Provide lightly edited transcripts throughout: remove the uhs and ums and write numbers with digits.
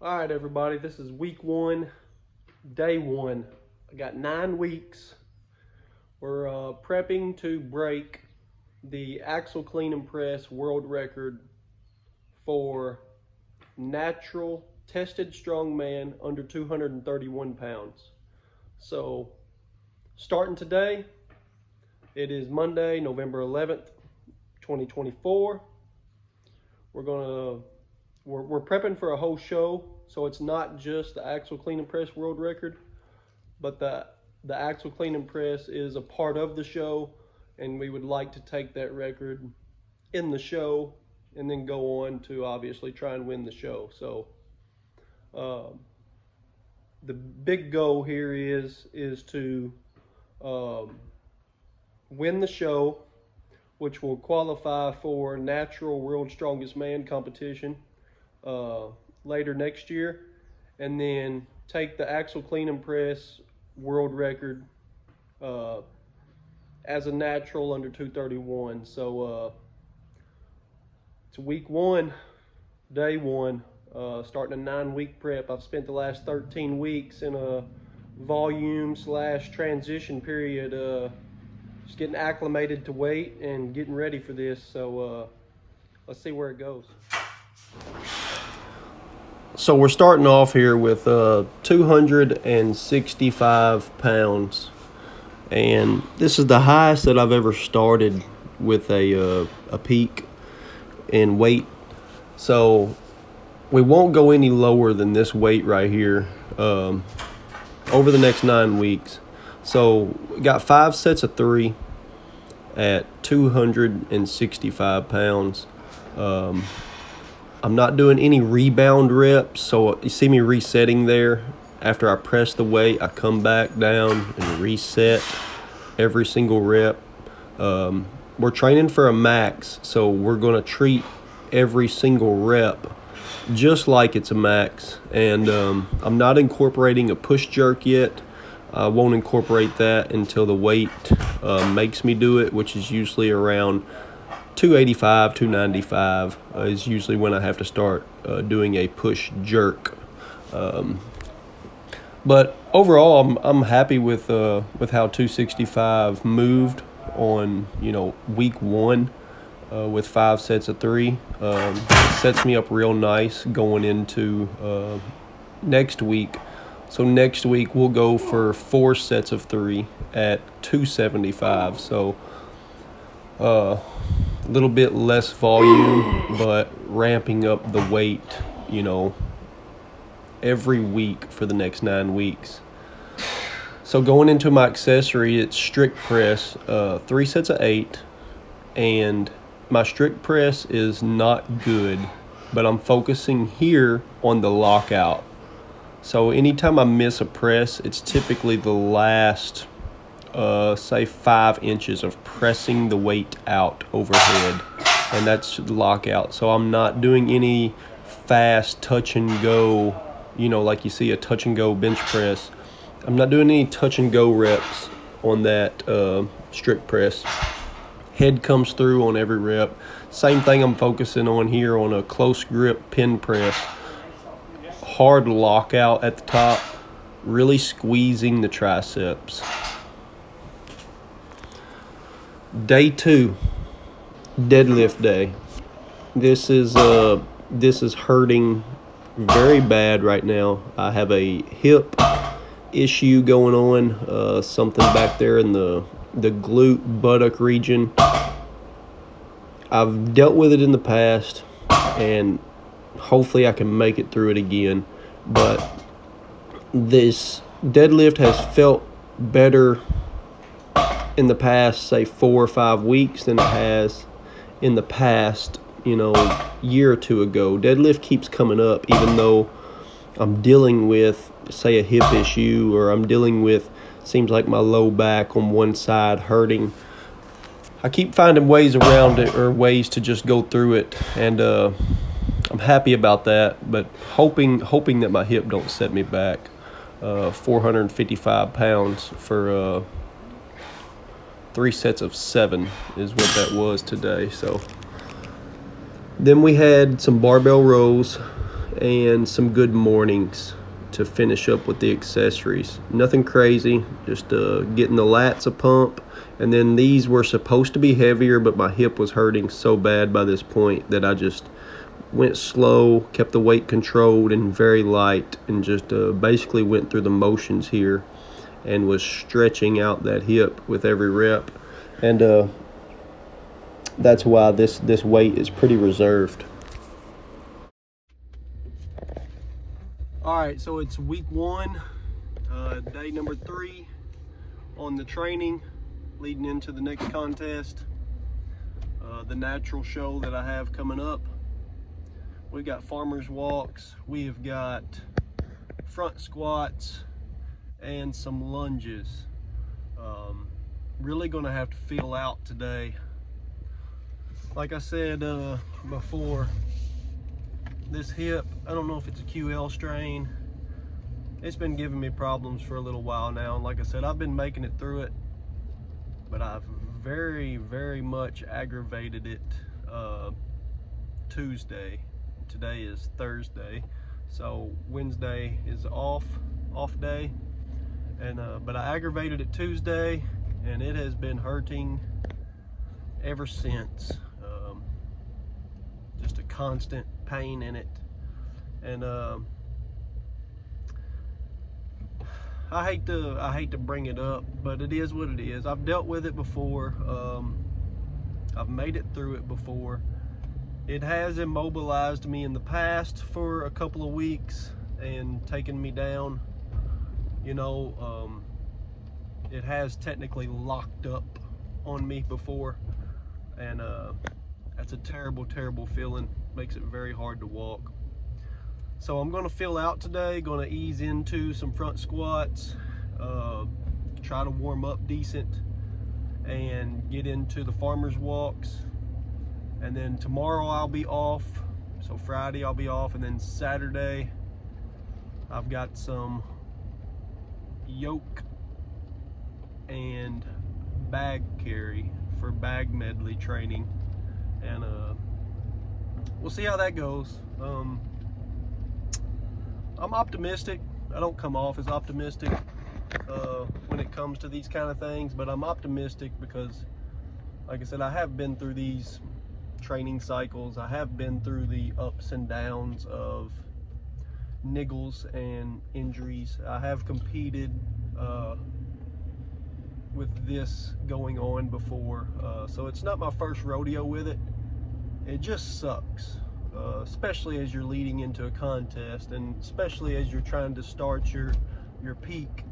All right, everybody, this is week one, day one. I got 9 weeks. We're prepping to break the axle clean and press world record for natural tested strongman under 231 pounds. So starting today, it is Monday, November 11th, 2024. We're prepping for a whole show, so it's not just the axle clean and press world record, but the axle clean and press is a part of the show, and we would like to take that record in the show and then go on to obviously try and win the show. So the big goal here is to win the show, which will qualify for natural world strongest man competition later next year, and then take the axle clean and press world record as a natural under 231. So it's week one, day one, starting a 9-week prep. I've spent the last 13 weeks in a volume / transition period, just getting acclimated to weight and getting ready for this. So let's see where it goes. So we're starting off here with 265 pounds, and this is the highest that I've ever started with a peak in weight. So we won't go any lower than this weight right here over the next 9 weeks. So we got 5 sets of 3 at 265 pounds. I'm not doing any rebound reps, so you see me resetting there. After I press the weight, I come back down and reset every single rep. We're training for a max, so we're going to treat every single rep just like it's a max. And I'm not incorporating a push jerk yet. I won't incorporate that until the weight makes me do it, which is usually around 285, 295 is usually when I have to start doing a push jerk. But overall, I'm happy with how 265 moved on week one with 5 sets of 3. It sets me up real nice going into next week. So next week we'll go for 4 sets of 3 at 275. So a little bit less volume, but ramping up the weight, every week for the next 9 weeks. So going into my accessory, it's strict press, 3 sets of 8, and my strict press is not good, but I'm focusing here on the lockout. So anytime I miss a press, it's typically the last say 5 inches of pressing the weight out overhead, and that's the lockout. So I'm not doing any fast touch and go, like you see a touch and go bench press. I'm not doing any touch and go reps on that strict press. Head comes through on every rep. Same thing I'm focusing on here on a close grip pin press. Hard lockout at the top, really squeezing the triceps. Day 2, deadlift day. This is hurting very bad right now. I have a hip issue going on, something back there in the glute buttock region. I've dealt with it in the past, and hopefully I can make it through it again. But this deadlift has felt better in the past, say 4 or 5 weeks than it has in the past, year or 2 ago. Deadlift keeps coming up, even though I'm dealing with, say, a hip issue, or I'm dealing with, seems like my low back on one side hurting. I keep finding ways around it, or ways to just go through it, and I'm happy about that, but hoping that my hip don't set me back. 455 pounds for 3 sets of 7 is what that was today. So then we had some barbell rows and some good mornings to finish up with the accessories. Nothing crazy, just getting the lats a pump. And then these were supposed to be heavier, but my hip was hurting so bad by this point that I just went slow, kept the weight controlled and very light, and just basically went through the motions here and was stretching out that hip with every rep. And that's why this weight is pretty reserved. All right, so it's week 1, day number 3 on the training leading into the next contest, the natural show that I have coming up. We've got farmers walks, we have got front squats, and some lunges. Really gonna have to feel out today. Like I said before, this hip, I don't know if it's a QL strain. It's been giving me problems for a little while now, and like I said, I've been making it through it, but I've very much aggravated it Tuesday. Today is Thursday, so Wednesday is off day, and but I aggravated it Tuesday, and it has been hurting ever since. Just a constant pain in it, and I hate to bring it up, but it is what it is. I've dealt with it before. I've made it through it before. It has immobilized me in the past for a couple of weeks and taken me down. You know, it has technically locked up on me before, and that's a terrible feeling. Makes it very hard to walk. So I'm gonna feel out today, gonna ease into some front squats, try to warm up decent, and get into the farmers walks. And then tomorrow I'll be off, so Friday I'll be off, and then Saturday I've got some yoke and bag carry for bag medley training, and we'll see how that goes. I'm optimistic. I don't come off as optimistic when it comes to these kind of things, but I'm optimistic because, like I said, I have been through these training cycles. I have been through the ups and downs of niggles and injuries. I have competed with this going on before, so it's not my first rodeo with it. It just sucks, especially as you're leading into a contest, and especially as you're trying to start your peak,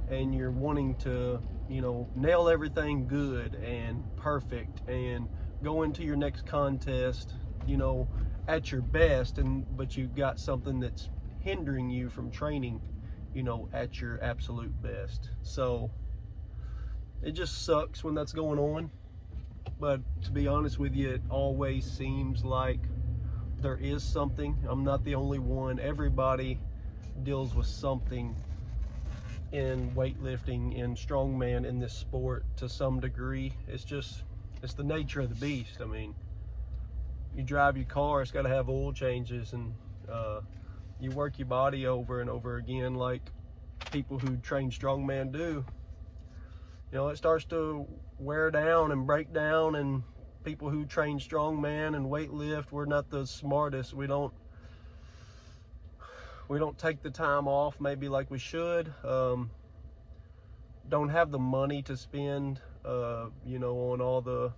and you're wanting to, you know, nail everything good and perfect and go into your next contest, you know, at your best, but you've got something that's hindering you from training, you know, at your absolute best. So it just sucks when that's going on. But to be honest with you, it always seems like there is something. I'm not the only one. Everybody deals with something in weightlifting, in strongman, in this sport to some degree. It's the nature of the beast. I mean, you drive your car, it's got to have oil changes, and you work your body over and over again like people who train strongman do. You know, it starts to wear down and break down, and people who train strongman and weightlift, we're not the smartest. We don't take the time off maybe like we should. Don't have the money to spend, you know, on all the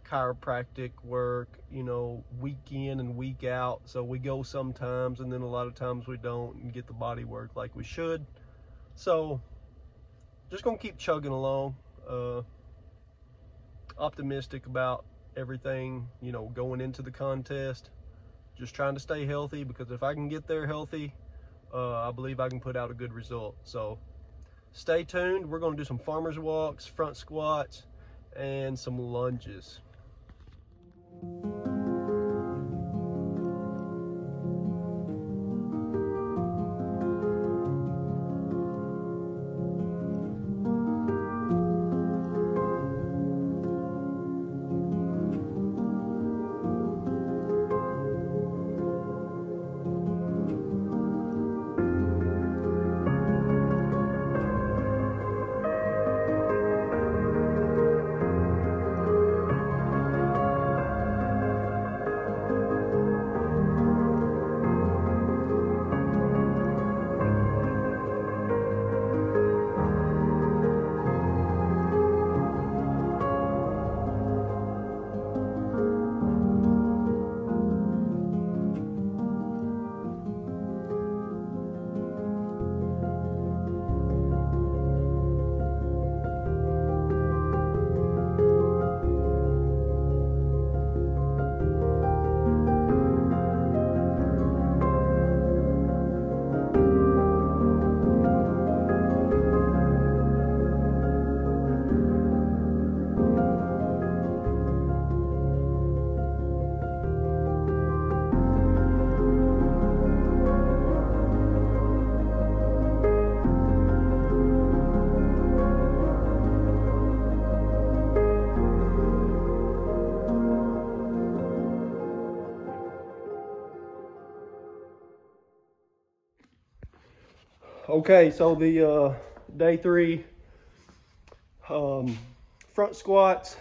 chiropractic work, you know, week in and week out. So we go sometimes, and then a lot of times we don't and get the body work like we should. So just gonna keep chugging along. Optimistic about everything, you know, going into the contest. Just trying to stay healthy, because if I can get there healthy, I believe I can put out a good result. So stay tuned. We're going to do some farmers walks, front squats, and some lunges. Okay, so the day 3 front squats,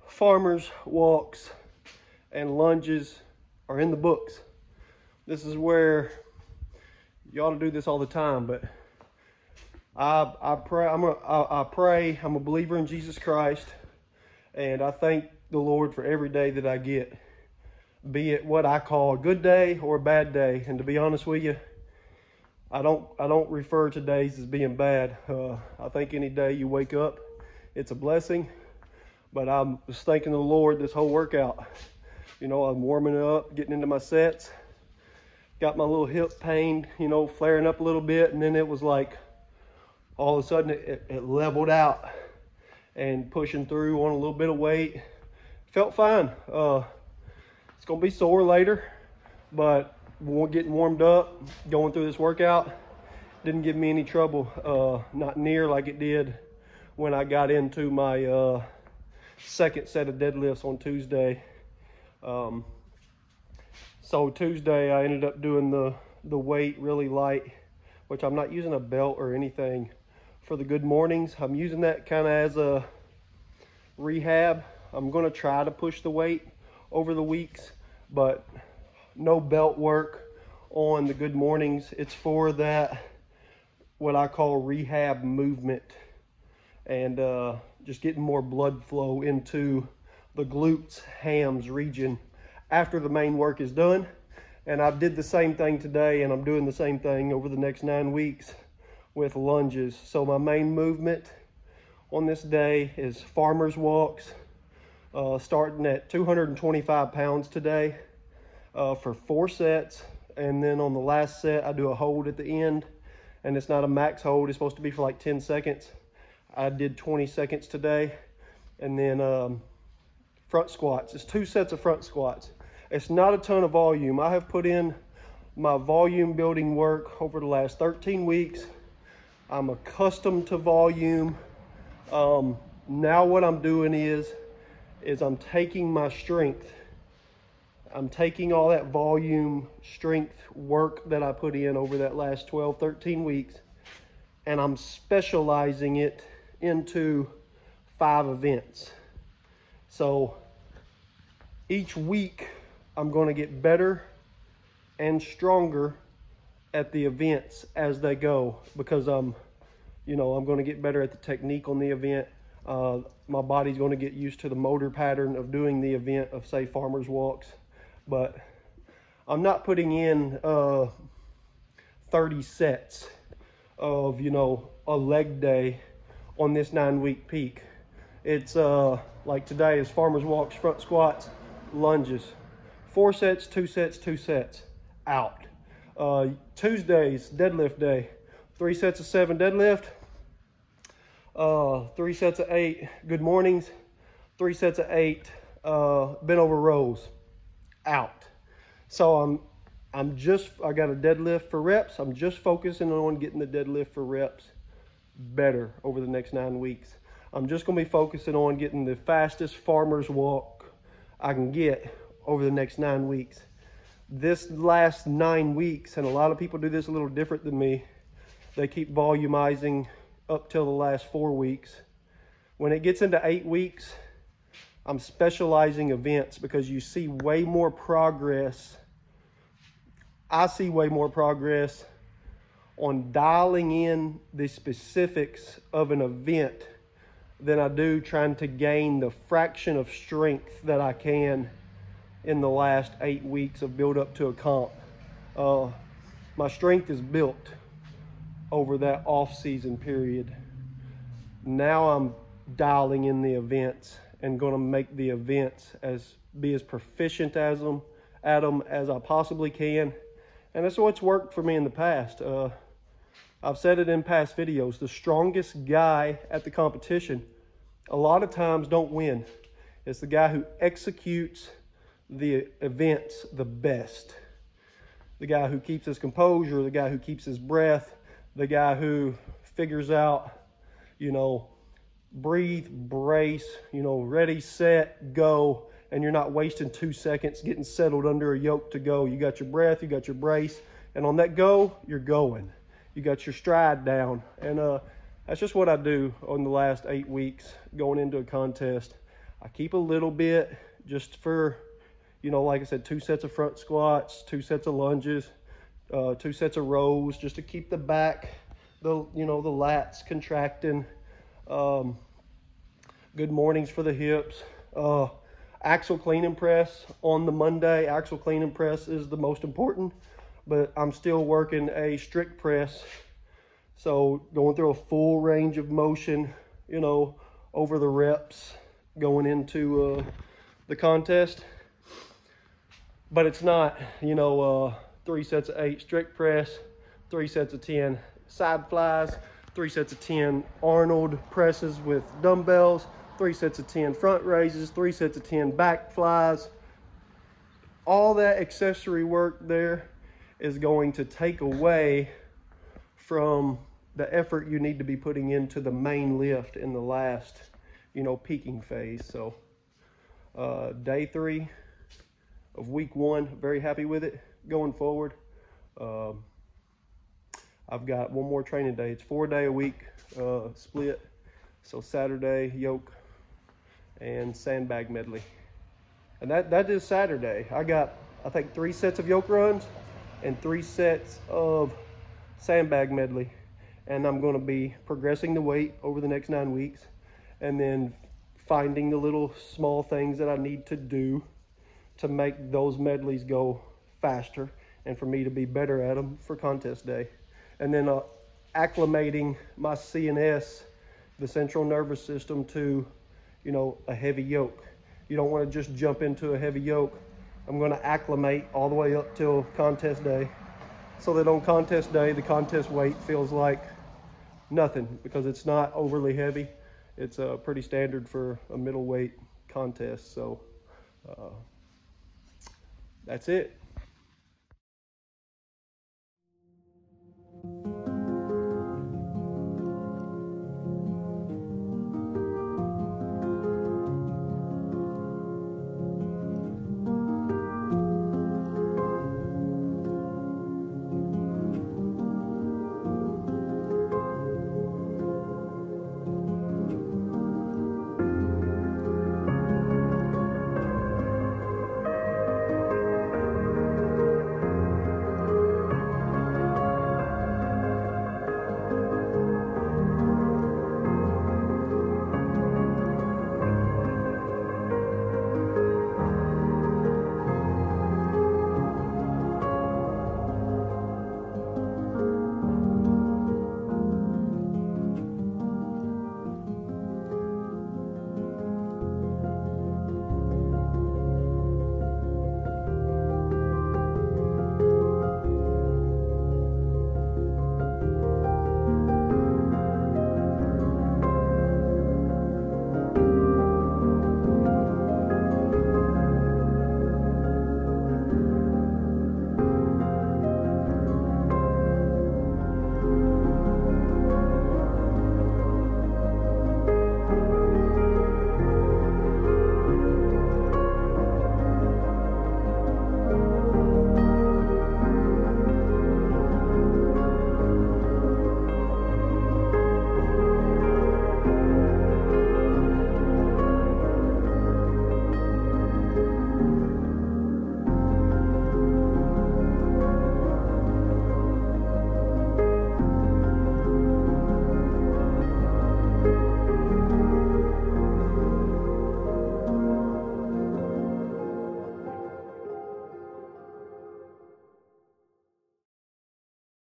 farmers walks, and lunges are in the books. This is where you ought to do this all the time, but I pray. I pray. I'm a believer in Jesus Christ, and I thank the Lord for every day that I get, be it what I call a good day or a bad day. And to be honest with you, I don't refer to days as being bad. I think any day you wake up, it's a blessing. But I was thanking the Lord this whole workout. You know, I'm warming up, getting into my sets. Got my little hip pain, you know, flaring up a little bit, and then it was like all of a sudden it leveled out and pushing through on a little bit of weight. Felt fine. It's gonna be sore later, but getting warmed up, going through this workout, didn't give me any trouble, not near like it did when I got into my second set of deadlifts on Tuesday. So Tuesday I ended up doing the weight really light, which I'm not using a belt or anything for the good mornings. I'm using that kind of as a rehab. I'm gonna try to push the weight over the weeks, but no belt work on the good mornings. It's for that, what I call rehab movement, and just getting more blood flow into the glutes, hams region after the main work is done. And I did the same thing today, and I'm doing the same thing over the next 9 weeks with lunges. So my main movement on this day is farmers walks, starting at 225 pounds today for 4 sets. And then on the last set, I do a hold at the end, and it's not a max hold. It's supposed to be for like 10 seconds. I did 20 seconds today. And then front squats. It's 2 sets of front squats. It's not a ton of volume. I have put in my volume building work over the last 13 weeks. I'm accustomed to volume. Now what I'm doing is I'm taking my strength. I'm taking all that volume strength work that I put in over that last 12, 13 weeks, and I'm specializing it into 5 events. So each week I'm going to get better and stronger at the events as they go, because I'm going to get better at the technique on the event. My body's going to get used to the motor pattern of doing the event of, say, farmers walks. But I'm not putting in 30 sets of, a leg day on this 9-week peak. It's like today is farmers walks, front squats, lunges. 4 sets, 2 sets, 2 sets, out. Tuesday's deadlift day. 3 sets of 7 deadlift, 3 sets of 8 good mornings, 3 sets of 8 bent over rows, out. So I got a deadlift for reps. I'm just focusing on getting the deadlift for reps better over the next 9 weeks. I'm just going to be focusing on getting the fastest farmer's walk I can get over the next 9 weeks. This last 9 weeks, and a lot of people do this a little different than me, they keep volumizing up till the last 4 weeks. When it gets into 8 weeks, I'm specializing events, because you see way more progress. I see way more progress on dialing in the specifics of an event than I do trying to gain the fraction of strength that I can in the last 8 weeks of build up to a comp. My strength is built over that off-season period. Now I'm dialing in the events and going to make the events be as proficient at them as I possibly can. And that's what's worked for me in the past. I've said it in past videos, the strongest guy at the competition a lot of times don't win. It's the guy who executes the events the best. The guy who keeps his composure, the guy who keeps his breath, the guy who figures out, breathe, brace, ready, set, go, and you're not wasting 2 seconds getting settled under a yoke to go. You got your breath, you got your brace, and on that go, you're going. you got your stride down. And that's just what I do on the last 8 weeks going into a contest. I keep a little bit just for, you know, like I said, 2 sets of front squats, 2 sets of lunges, 2 sets of rows, just to keep the back, the lats contracting. Good mornings for the hips. Axle clean and press on the Monday. Axle clean and press is the most important, but I'm still working a strict press. So going through a full range of motion, you know, over the reps going into the contest. But it's not, you know, 3 sets of 8 strict press, 3 sets of 10 side flies, 3 sets of 10 Arnold presses with dumbbells, 3 sets of 10 front raises, 3 sets of 10 back flies. All that accessory work there is going to take away from the effort you need to be putting into the main lift in the last, you know, peaking phase. So day 3 of week 1, very happy with it going forward. I've got one more training day. It's 4-day a week split. So Saturday yoke and sandbag medley. And that is Saturday. I got, I think, 3 sets of yoke runs and 3 sets of sandbag medley. And I'm going to be progressing the weight over the next 9 weeks, and then finding the little small things that I need to do to make those medleys go faster and for me to be better at them for contest day. And then acclimating my CNS, the central nervous system, to, you know, a heavy yoke. You don't want to just jump into a heavy yoke. I'm going to acclimate all the way up till contest day, so that on contest day, the contest weight feels like nothing, because it's not overly heavy. It's pretty standard for a middleweight contest. So that's it.